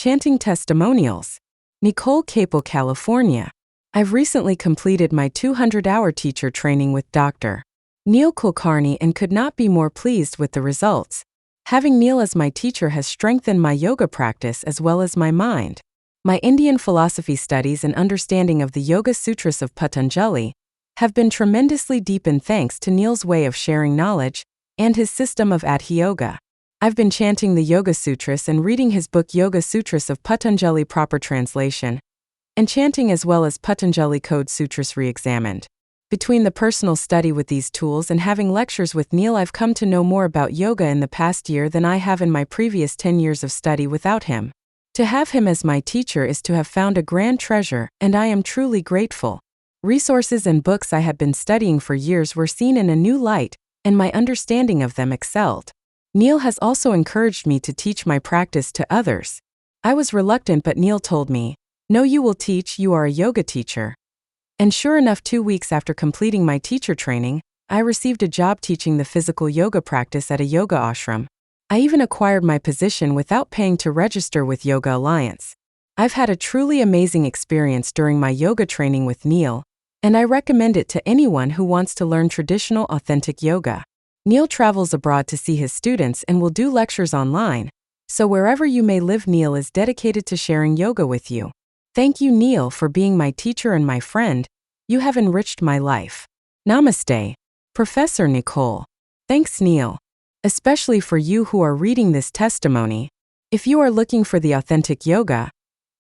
Chanting Testimonials. Nicole Capel, California. I've recently completed my 200-hour teacher training with Dr. Neil Kulkarni and could not be more pleased with the results. Having Neil as my teacher has strengthened my yoga practice as well as my mind. My Indian philosophy studies and understanding of the Yoga Sutras of Patanjali have been tremendously deepened thanks to Neil's way of sharing knowledge and his system of Hatha Yoga. I've been chanting the Yoga Sutras and reading his book Yoga Sutras of Patanjali proper translation, and chanting as well as Patanjali Code Sutras re-examined. Between the personal study with these tools and having lectures with Neil, I've come to know more about yoga in the past year than I have in my previous 10 years of study without him. To have him as my teacher is to have found a grand treasure, and I am truly grateful. Resources and books I had been studying for years were seen in a new light, and my understanding of them excelled. Neil has also encouraged me to teach my practice to others. I was reluctant, but Neil told me, "No, you will teach, you are a yoga teacher." And sure enough, 2 weeks after completing my teacher training, I received a job teaching the physical yoga practice at a yoga ashram. I even acquired my position without paying to register with Yoga Alliance. I've had a truly amazing experience during my yoga training with Neil, and I recommend it to anyone who wants to learn traditional, authentic yoga. Neil travels abroad to see his students and will do lectures online, so wherever you may live, Neil is dedicated to sharing yoga with you. Thank you, Neil, for being my teacher and my friend. You have enriched my life. Namaste. Professor Nicole. Thanks, Neil. Especially for you who are reading this testimony. If you are looking for the authentic yoga,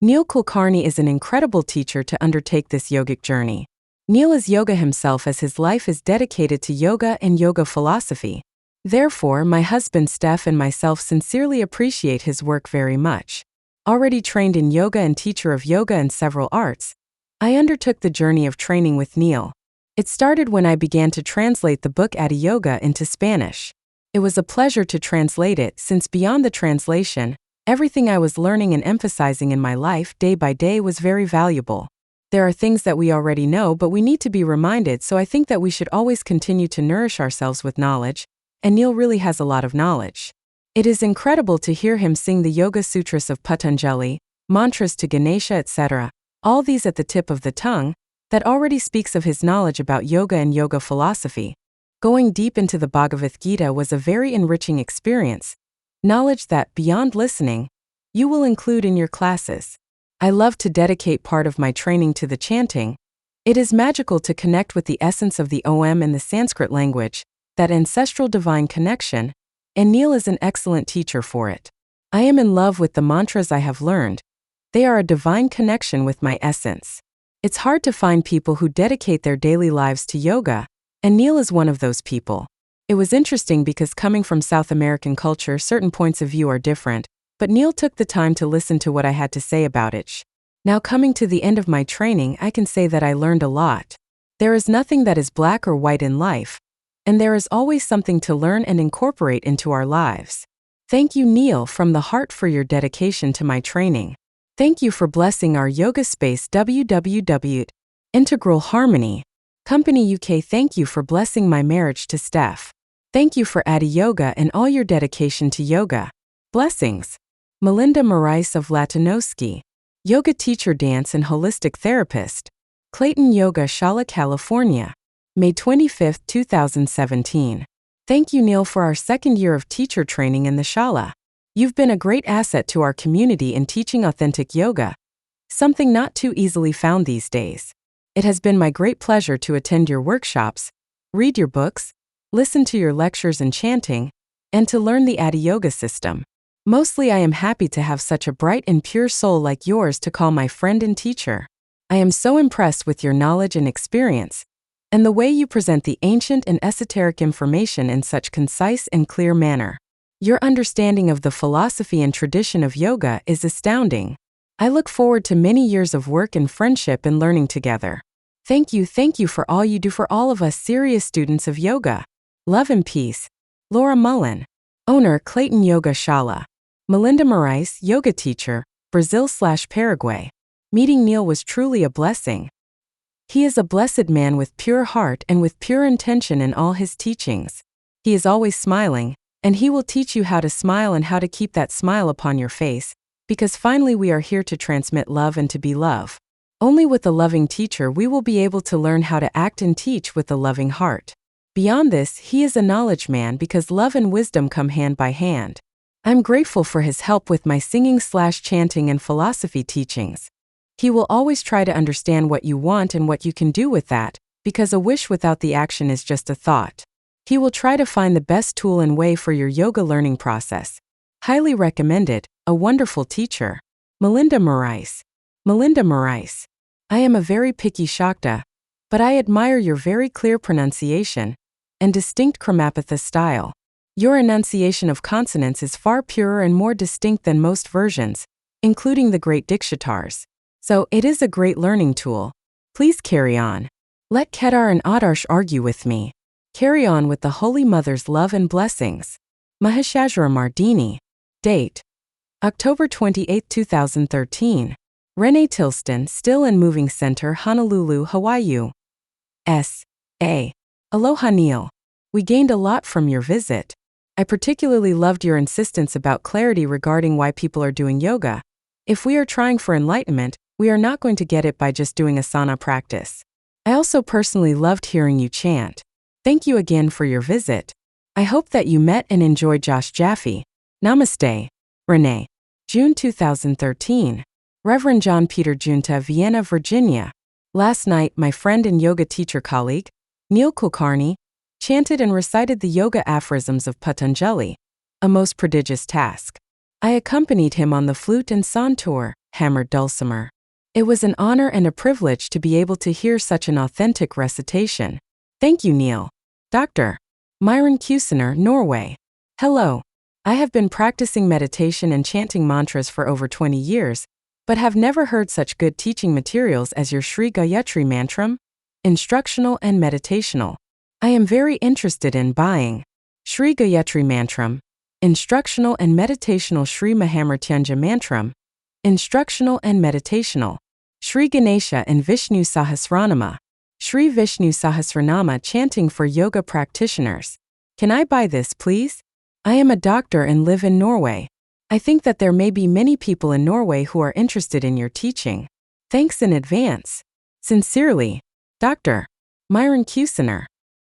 Neil Kulkarni is an incredible teacher to undertake this yogic journey. Neil is yoga himself, as his life is dedicated to yoga and yoga philosophy. Therefore, my husband Steph and myself sincerely appreciate his work very much. Already trained in yoga and teacher of yoga and several arts, I undertook the journey of training with Neil. It started when I began to translate the book Hatha Yoga into Spanish. It was a pleasure to translate it, since beyond the translation, everything I was learning and emphasizing in my life day by day was very valuable. There are things that we already know, but we need to be reminded, so I think that we should always continue to nourish ourselves with knowledge, and Neil really has a lot of knowledge. It is incredible to hear him sing the Yoga Sutras of Patanjali, mantras to Ganesha, etc., all these at the tip of the tongue, that already speaks of his knowledge about yoga and yoga philosophy. Going deep into the Bhagavad Gita was a very enriching experience, knowledge that, beyond listening, you will include in your classes. I love to dedicate part of my training to the chanting. It is magical to connect with the essence of the Om in the Sanskrit language, that ancestral divine connection, and Neil is an excellent teacher for it. I am in love with the mantras I have learned. They are a divine connection with my essence. It's hard to find people who dedicate their daily lives to yoga, and Neil is one of those people. It was interesting because coming from South American culture, certain points of view are different, but Neil took the time to listen to what I had to say about it. Now, coming to the end of my training, I can say that I learned a lot. There is nothing that is black or white in life, and there is always something to learn and incorporate into our lives. Thank you, Neil, from the heart for your dedication to my training. Thank you for blessing our yoga space www. Integral Harmony. Company UK. Thank you for blessing my marriage to Steph. Thank you for Hatha Yoga and all your dedication to yoga. Blessings. Melinda Morais of Latinoski. Yoga teacher, dance and holistic therapist. Clayton Yoga Shala, California. May 25, 2017. Thank you, Neil, for our second year of teacher training in the Shala. You've been a great asset to our community in teaching authentic yoga, something not too easily found these days. It has been my great pleasure to attend your workshops, read your books, listen to your lectures and chanting, and to learn the Hatha Yoga system. Mostly I am happy to have such a bright and pure soul like yours to call my friend and teacher. I am so impressed with your knowledge and experience, and the way you present the ancient and esoteric information in such concise and clear manner. Your understanding of the philosophy and tradition of yoga is astounding. I look forward to many years of work and friendship and learning together. Thank you for all you do for all of us serious students of yoga. Love and peace. Laura Mullen. Owner, Clayton Yoga Shala. Melinda Morais, yoga teacher, Brazil/Paraguay. Meeting Neil was truly a blessing. He is a blessed man with pure heart and with pure intention in all his teachings. He is always smiling, and he will teach you how to smile and how to keep that smile upon your face, because finally we are here to transmit love and to be love. Only with a loving teacher we will be able to learn how to act and teach with a loving heart. Beyond this, he is a knowledge man because love and wisdom come hand by hand. I'm grateful for his help with my singing/chanting and philosophy teachings. He will always try to understand what you want and what you can do with that, because a wish without the action is just a thought. He will try to find the best tool and way for your yoga learning process. Highly recommended, a wonderful teacher. Melinda Morais. Melinda Morais. I am a very picky Shakta, but I admire your very clear pronunciation and distinct Kramapatha style. Your enunciation of consonants is far purer and more distinct than most versions, including the great Dikshitars. So it is a great learning tool. Please carry on. Let Kedar and Adarsh argue with me. Carry on with the Holy Mother's love and blessings. Maheshajara Mardini. Date: October 28, 2013. Renee Tilston, Still and Moving Center, Honolulu, Hawaii. S.A. Aloha Neil. We gained a lot from your visit. I particularly loved your insistence about clarity regarding why people are doing yoga. If we are trying for enlightenment, we are not going to get it by just doing asana practice. I also personally loved hearing you chant. Thank you again for your visit. I hope that you met and enjoyed Josh Jaffe. Namaste. Renee. June 2013. Reverend John Peter Junta, Vienna, Virginia. Last night, my friend and yoga teacher colleague, Neil Kulkarni, chanted and recited the yoga aphorisms of Patanjali, a most prodigious task. I accompanied him on the flute and santur, hammered dulcimer. It was an honor and a privilege to be able to hear such an authentic recitation. Thank you, Neil. Dr. Myron Kusener, Norway. Hello. I have been practicing meditation and chanting mantras for over 20 years, but have never heard such good teaching materials as your Sri Gayatri Mantram, instructional and meditational. I am very interested in buying Sri Gayatri Mantram, instructional and meditational, Sri Mahamrityunjaya Mantram, instructional and meditational, Sri Ganesha and Vishnu Sahasranama, Sri Vishnu Sahasranama chanting for yoga practitioners. Can I buy this, please? I am a doctor and live in Norway. I think that there may be many people in Norway who are interested in your teaching. Thanks in advance. Sincerely, Dr. Myron Kusener.